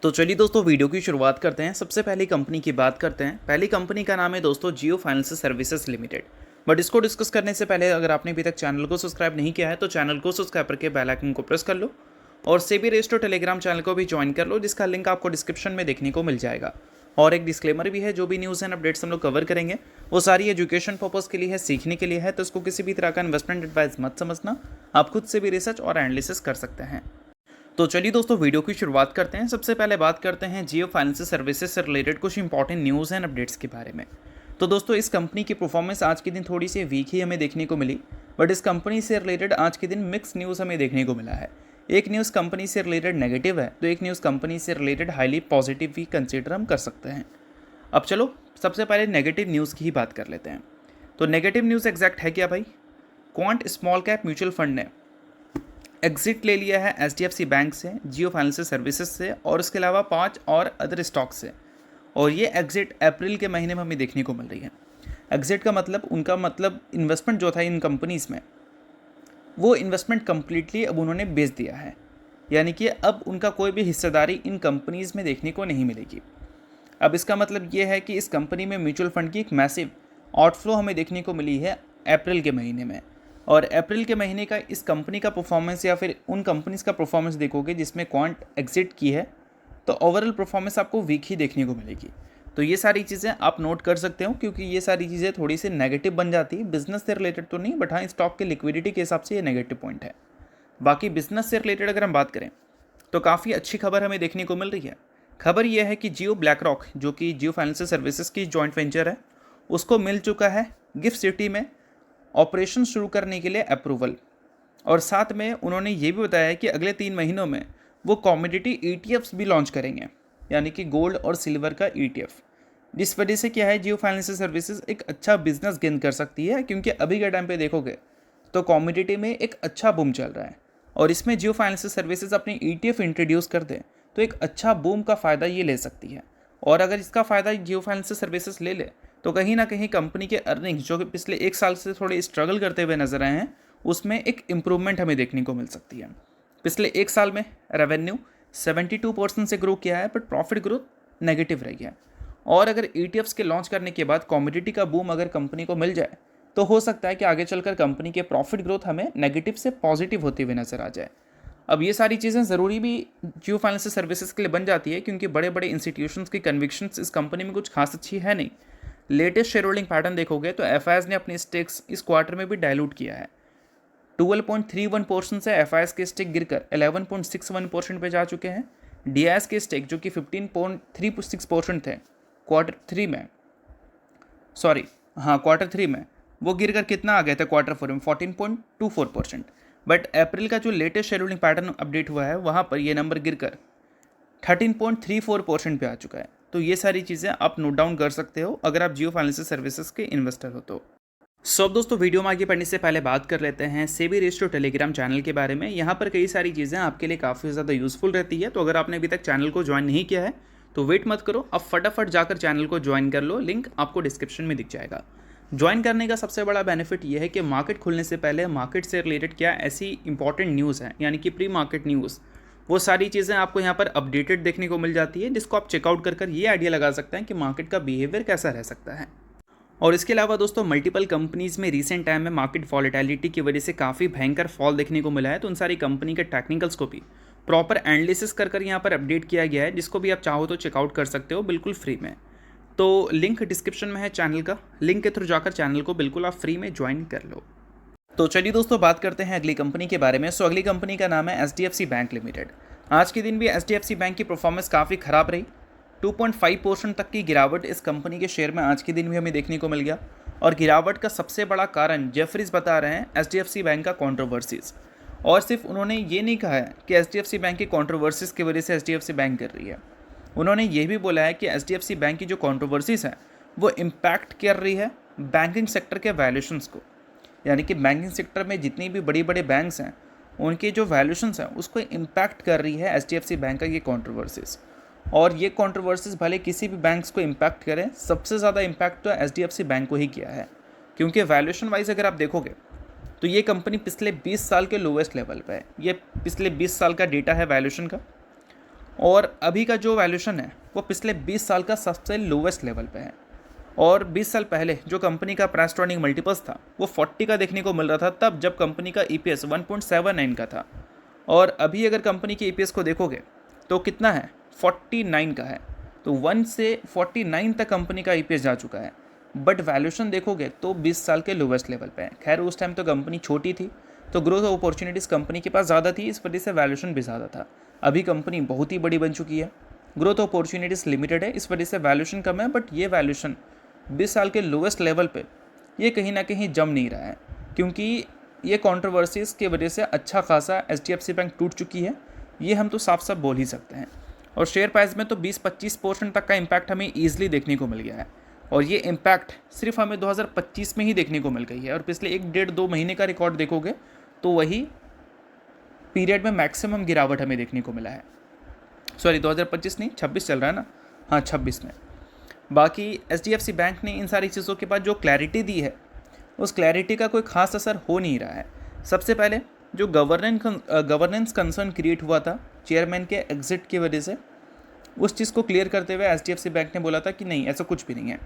तो चलिए दोस्तों वीडियो की शुरुआत करते हैं। सबसे पहली कंपनी की बात करते हैं। पहली कंपनी का नाम है दोस्तों जियो फाइनेंशियल सर्विसेज लिमिटेड। बट इसको डिस्कस करने से पहले अगर आपने अभी तक चैनल को सब्सक्राइब नहीं किया है तो चैनल को सब्सक्राइब करके बेल आइकन को प्रेस कर लो और सेबी रजिस्टर्ड टेलीग्राम चैनल को भी ज्वाइन कर लो, जिसका लिंक आपको डिस्क्रिप्शन में देखने को मिल जाएगा। और एक डिस्क्लेमर भी है, जो भी न्यूज़ एंड अपडेट्स हम लोग कवर करेंगे वो सारी एजुकेशन पर्पज़ के लिए है, सीखने के लिए है, तो इसको किसी भी तरह का इन्वेस्टमेंट एडवाइस मत समझना। आप खुद से भी रिसर्च और एनालिसिस कर सकते हैं। तो चलिए दोस्तों वीडियो की शुरुआत करते हैं। सबसे पहले बात करते हैं जियो फाइनेंशियल सर्विसेज से रिलेटेड कुछ इंपॉर्टेंट न्यूज़ एंड अपडेट्स के बारे में। तो दोस्तों इस कंपनी की परफॉर्मेंस आज के दिन थोड़ी सी वीक ही हमें देखने को मिली, बट इस कंपनी से रिलेटेड आज के दिन मिक्स न्यूज़ हमें देखने को मिला है। एक न्यूज़ कंपनी से रिलेटेड नेगेटिव है तो एक न्यूज़ कंपनी से रिलेटेड हाईली पॉजिटिव भी कंसिडर हम कर सकते हैं। अब चलो सबसे पहले नेगेटिव न्यूज़ की ही बात कर लेते हैं। तो नेगेटिव न्यूज़ एग्जैक्ट है क्या भाई? Quant small cap mutual fund ने एग्जिट ले लिया है एचडीएफसी बैंक से, जियो फाइनेंशियल सर्विसेज से और इसके अलावा 5 और अदर स्टॉक से। और ये एग्जिट अप्रैल के महीने में हमें देखने को मिल रही है। एग्जिट का मतलब उनका मतलब इन्वेस्टमेंट जो था इन कंपनीज़ में, वो इन्वेस्टमेंट कम्प्लीटली अब उन्होंने बेच दिया है। यानी कि अब उनका कोई भी हिस्सेदारी इन कंपनीज़ में देखने को नहीं मिलेगी। अब इसका मतलब ये है कि इस कंपनी में म्यूचुअल फंड की एक मैसिव आउटफ्लो हमें देखने को मिली है अप्रैल के महीने में। और अप्रैल के महीने का इस कंपनी का परफॉर्मेंस या फिर उन कंपनीज़ का परफॉर्मेंस देखोगे जिसमें क्वांट एग्जिट की है, तो ओवरऑल परफॉर्मेंस आपको वीक ही देखने को मिलेगी। तो ये सारी चीज़ें आप नोट कर सकते हो, क्योंकि ये सारी चीज़ें थोड़ी सी नेगेटिव बन जाती है। बिजनेस से रिलेटेड तो नहीं, बट हाँ स्टॉक के लिक्विडिटी के हिसाब से ये नेगेटिव पॉइंट है। बाकी बिजनेस से रिलेटेड अगर हम बात करें तो काफ़ी अच्छी खबर हमें देखने को मिल रही है। खबर यह है कि जियो ब्लैक रॉक, जो कि जियो फाइनेंशियल सर्विसेज की जॉइंट वेंचर है, उसको मिल चुका है गिफ्ट सिटी में ऑपरेशन शुरू करने के लिए अप्रूवल। और साथ में उन्होंने ये भी बताया कि अगले 3 महीनों में वो कॉमोडिटी ईटीएफ्स भी लॉन्च करेंगे, यानी कि गोल्ड और सिल्वर का ईटीएफ। जिस वजह से क्या है, जियो फाइनेंशियल सर्विसेज एक अच्छा बिजनेस गेन कर सकती है, क्योंकि अभी के टाइम पे देखोगे तो कॉमोडिटी में एक अच्छा बूम चल रहा है और इसमें जियो फाइनेंशियल सर्विसेज अपनी ईटीएफ इंट्रोड्यूस कर दे तो एक अच्छा बूम का फ़ायदा ये ले सकती है। और अगर इसका फ़ायदा जियो फाइनेंशियल सर्विसेज ले ले तो कहीं ना कहीं कंपनी के अर्निंग्स, जो कि पिछले 1 साल से थोड़े स्ट्रगल करते हुए नजर आए हैं, उसमें एक इम्प्रूवमेंट हमें देखने को मिल सकती है। पिछले 1 साल में रेवेन्यू 72% से ग्रो किया है, बट प्रॉफिट ग्रोथ नेगेटिव रही है। और अगर ईटीएफ्स के लॉन्च करने के बाद कॉमोडिटी का बूम अगर कंपनी को मिल जाए तो हो सकता है कि आगे चलकर कंपनी के प्रॉफिट ग्रोथ हमें नेगेटिव से पॉजिटिव होते हुए नजर आ जाए। अब ये सारी चीज़ें ज़रूरी भी जियो फाइनेंशियल सर्विसेज के लिए बन जाती है, क्योंकि बड़े बड़े इंस्टीट्यूशंस की कन्विक्शंस इस कंपनी में कुछ खास अच्छी है नहीं। लेटेस्ट शेयर होल्डिंग पैटर्न देखोगे तो एफआईएस ने अपनी स्टेक्स इस क्वार्टर में भी डाइल्यूट किया है। 12.31% से एफआईएस के स्टेक गिरकर 11.61% पे जा चुके हैं। डीआईएस के स्टेक जो कि 15.36% थे क्वार्टर थ्री में वो गिरकर कितना आ गया था क्वार्टर 4 में 14.24%। बट अप्रैल का जो latest share holding pattern update हुआ है वहाँ पर ये नंबर गिरकर 13.34% पे आ चुका है। तो ये सारी चीज़ें आप नोट डाउन कर सकते हो अगर आप जियो फाइनेंशियल सर्विसेज के इन्वेस्टर हो तो। अब दोस्तों वीडियो में आगे बढ़ने से पहले बात कर लेते हैं सेबी रजिस्टर्ड टेलीग्राम चैनल के बारे में। यहाँ पर कई सारी चीज़ें आपके लिए काफ़ी ज़्यादा यूजफुल रहती है। तो अगर आपने अभी तक चैनल को ज्वाइन नहीं किया है तो वेट मत करो, अब फटाफट जाकर चैनल को ज्वाइन कर लो, लिंक आपको डिस्क्रिप्शन में दिख जाएगा। ज्वाइन करने का सबसे बड़ा बेनिफिट यह है कि मार्केट खुलने से पहले मार्केट से रिलेटेड क्या ऐसी इंपॉर्टेंट न्यूज़ है, यानी कि प्री मार्केट न्यूज़, वो सारी चीज़ें आपको यहाँ पर अपडेटेड देखने को मिल जाती है, जिसको आप चेकआउट कर ये आइडिया लगा सकते हैं कि मार्केट का बिहेवियर कैसा रह सकता है। और इसके अलावा दोस्तों मल्टीपल कंपनीज़ में रिसेंट टाइम में मार्केट वॉलेटिलिटी की वजह से काफ़ी भयंकर फॉल देखने को मिला है। तो उन सारी कंपनी के टेक्निकल्स को भी प्रॉपर एनालिसिस कर यहाँ पर अपडेट किया गया है, जिसको भी आप चाहो तो चेकआउट कर सकते हो बिल्कुल फ्री में। तो लिंक डिस्क्रिप्शन में है चैनल का, लिंक के थ्रू जाकर चैनल को बिल्कुल आप फ्री में ज्वाइन कर लो। तो चलिए दोस्तों बात करते हैं अगली कंपनी के बारे में। अगली कंपनी का नाम है एचडीएफसी बैंक लिमिटेड। आज के दिन भी एचडीएफसी बैंक की परफॉर्मेंस काफ़ी ख़राब रही। 2.5% तक की गिरावट इस कंपनी के शेयर में आज के दिन भी हमें देखने को मिल गया। और गिरावट का सबसे बड़ा कारण जेफरीज बता रहे हैं एचडीएफसी बैंक का कंट्रोवर्सीज। और सिर्फ उन्होंने ये नहीं कहा है कि एचडीएफसी बैंक की कंट्रोवर्सीज की वजह से एचडीएफसी बैंक कर रही है, उन्होंने ये भी बोला है कि एचडीएफसी बैंक की जो कंट्रोवर्सीज हैं वो इम्पैक्ट कर रही है बैंकिंग सेक्टर के वैल्यूशंस को। यानी कि बैंकिंग सेक्टर में जितनी भी बड़ी बड़े बैंक्स हैं उनके जो वैल्यूशंस हैं उसको इम्पैक्ट कर रही है एचडीएफसी बैंक का ये कंट्रोवर्सीज। और ये कंट्रोवर्सीज भले किसी भी बैंक्स को इम्पैक्ट करें, सबसे ज़्यादा इम्पैक्ट तो एचडीएफसी बैंक को ही किया है, क्योंकि वैल्यूशन वाइज अगर आप देखोगे तो ये कंपनी पिछले 20 साल के लोवेस्ट लेवल पे है। ये पिछले 20 साल का डेटा है वैल्यूशन का। और अभी का जो वैल्यूशन है वो पिछले 20 साल का सबसे लोवेस्ट लेवल पे है। और 20 साल पहले जो कंपनी का प्राइस टू अर्निंग मल्टीपल्स था वो 40 का देखने को मिल रहा था, तब जब कंपनी का EPS 1.79 का था। और अभी अगर कंपनी के EPS को देखोगे तो कितना है, 49 का है। तो 1 से 49 तक कंपनी का EPS जा चुका है, बट वैल्यूशन देखोगे तो 20 साल के लोवेस्ट लेवल पे है। खैर उस टाइम तो कंपनी छोटी थी, तो ग्रोथ अपॉर्चुनिटीज़ कंपनी के पास ज़्यादा थी, इस वजह से वैल्यूशन भी ज़्यादा था। अभी कंपनी बहुत ही बड़ी बन चुकी है, ग्रोथ अपॉर्चुनिटीज़ लिमिटेड है, इस वजह से वैल्यूशन कम है। बट ये वैल्यूशन 20 साल के लोवेस्ट लेवल पे ये कहीं ना कहीं जम नहीं रहा है, क्योंकि ये कंट्रोवर्सीज़ की वजह से अच्छा खासा HDFC बैंक टूट चुकी है, ये हम तो साफ साफ बोल ही सकते हैं। और शेयर प्राइस में तो 20-25% तक का इम्पैक्ट हमें ईजिली देखने को मिल गया है, और ये इम्पैक्ट सिर्फ हमें 2025 में ही देखने को मिल गई है। और पिछले 1-1.5-2 महीने का रिकॉर्ड देखोगे तो वही पीरियड में मैक्सिमम गिरावट हमें देखने को मिला है। सॉरी 2025 नहीं, 26 चल रहा है ना, हाँ 26 में। बाकी HDFC बैंक ने इन सारी चीज़ों के बाद जो क्लैरिटी दी है उस क्लैरिटी का कोई खास असर हो नहीं रहा है। सबसे पहले जो गवर्नेंस कंसर्न क्रिएट हुआ था चेयरमैन के एग्जिट की वजह से, उस चीज़ को क्लियर करते हुए HDFC बैंक ने बोला था कि नहीं ऐसा कुछ भी नहीं है।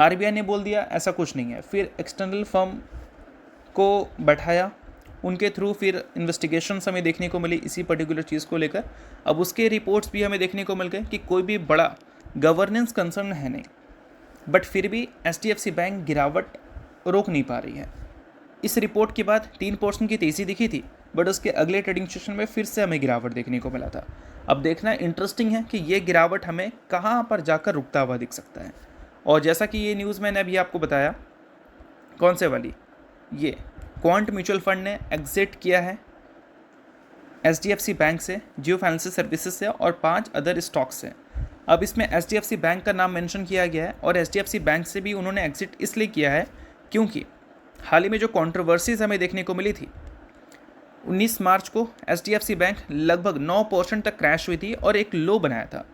RBI ने बोल दिया ऐसा कुछ नहीं है। फिर एक्सटर्नल फर्म को बैठाया, उनके थ्रू फिर इन्वेस्टिगेशंस हमें देखने को मिली इसी पर्टिकुलर चीज़ को लेकर। अब उसके रिपोर्ट्स भी हमें देखने को मिल गए कि कोई भी बड़ा गवर्नेंस कंसर्न है नहीं, बट फिर भी HDFC बैंक गिरावट रोक नहीं पा रही है। इस रिपोर्ट के बाद 3% की तेज़ी दिखी थी, बट उसके अगले ट्रेडिंग सेशन में फिर से हमें गिरावट देखने को मिला था। अब देखना इंटरेस्टिंग है कि ये गिरावट हमें कहाँ पर जाकर रुकता हुआ दिख सकता है। और जैसा कि ये न्यूज़ मैंने अभी आपको बताया, कौन से वाली, ये क्वांट म्यूचुअल फंड ने एग्जिट किया है HDFC बैंक से, जियो फाइनेंशियल सर्विसेज से और 5 अदर स्टॉक्स से। अब इसमें HDFC बैंक का नाम मेंशन किया गया है, और HDFC बैंक से भी उन्होंने एग्जिट इसलिए किया है क्योंकि हाल ही में जो कंट्रोवर्सीज हमें देखने को मिली थी, 19 मार्च को HDFC बैंक लगभग 9% तक क्रैश हुई थी और एक लो बनाया था।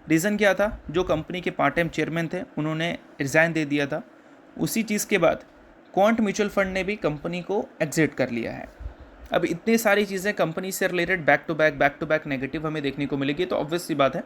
रीज़न क्या था, जो कंपनी के पार्ट टाइम चेयरमैन थे उन्होंने रिज़ाइन दे दिया था। उसी चीज़ के बाद क्वांट म्यूचुअल फंड ने भी कंपनी को एग्जिट कर लिया है। अब इतनी सारी चीज़ें कंपनी से related back to back negative हमें देखने को मिलेगी, तो ऑब्वियस सी बात है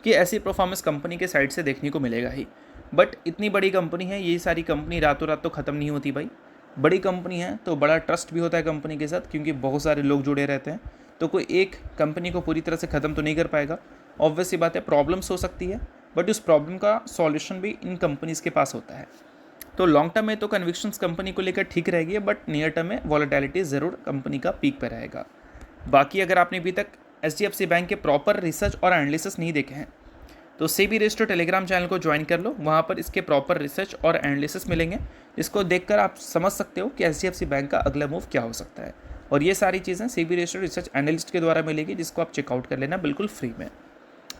कि ऐसी परफॉर्मेंस कंपनी के साइड से देखने को मिलेगा ही। बट इतनी बड़ी कंपनी है, ये सारी कंपनी रातों रात तो ख़त्म नहीं होती भाई। बड़ी कंपनी है तो बड़ा ट्रस्ट भी होता है कंपनी के साथ, क्योंकि बहुत सारे लोग जुड़े रहते हैं, तो कोई एक कंपनी को पूरी तरह से ख़त्म तो नहीं कर पाएगा। ऑब्वियस सी बात है, प्रॉब्लम्स हो सकती है, बट उस प्रॉब्लम का सॉल्यूशन भी इन कंपनीज़ के पास होता है। तो लॉन्ग टर्म में तो कन्विक्शंस कंपनी को लेकर ठीक रहेगी, बट नियर टर्म में वॉलेटिलिटी ज़रूर कंपनी का पीक पर रहेगा। बाकी अगर आपने अभी तक HDFC बैंक के प्रॉपर रिसर्च और एनालिसिस नहीं देखे हैं तो सेबी रजिस्टर टेलीग्राम चैनल को ज्वाइन कर लो, वहाँ पर इसके प्रॉपर रिसर्च और एनालिसिस मिलेंगे, इसको देखकर आप समझ सकते हो कि HDFC बैंक का अगला मूव क्या हो सकता है। और ये सारी चीज़ें सेबी रजिस्टर रिसर्च एनालिस्ट के द्वारा मिलेगी, जिसको आप चेकआउट कर लेना बिल्कुल फ्री में।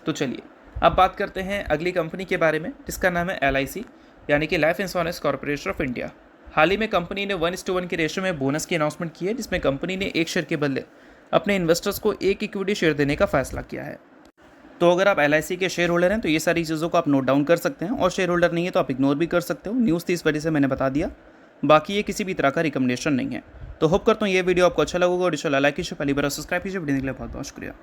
तो चलिए अब बात करते हैं अगली कंपनी के बारे में, जिसका नाम है LIC, यानी कि life insurance corporation of India. हाल ही में कंपनी ने 1:1 के रेशो में बोनस की अनाउंसमेंट की है, जिसमें कंपनी ने एक शेयर के बदले अपने इन्वेस्टर्स को एक इक्विटी शेयर देने का फैसला किया है। तो अगर आप LIC के शेयर होल्डर हैं तो ये सारी चीज़ों को आप नोट डाउन कर सकते हैं, और शेयर होल्डर नहीं है तो आप इग्नोर भी कर सकते हो। न्यूज़ थी इस वजह से मैंने बता दिया, बाकी ये किसी भी तरह का रिकमेंडेशन नहीं है। तो होप करता हूँ ये वीडियो आपको अच्छा लगेगा, और इंशाल्लाह लाइक कीजिए, पहली बार सब्सक्राइब कीजिए। वीडियो के लिए बहुत बहुत शुक्रिया।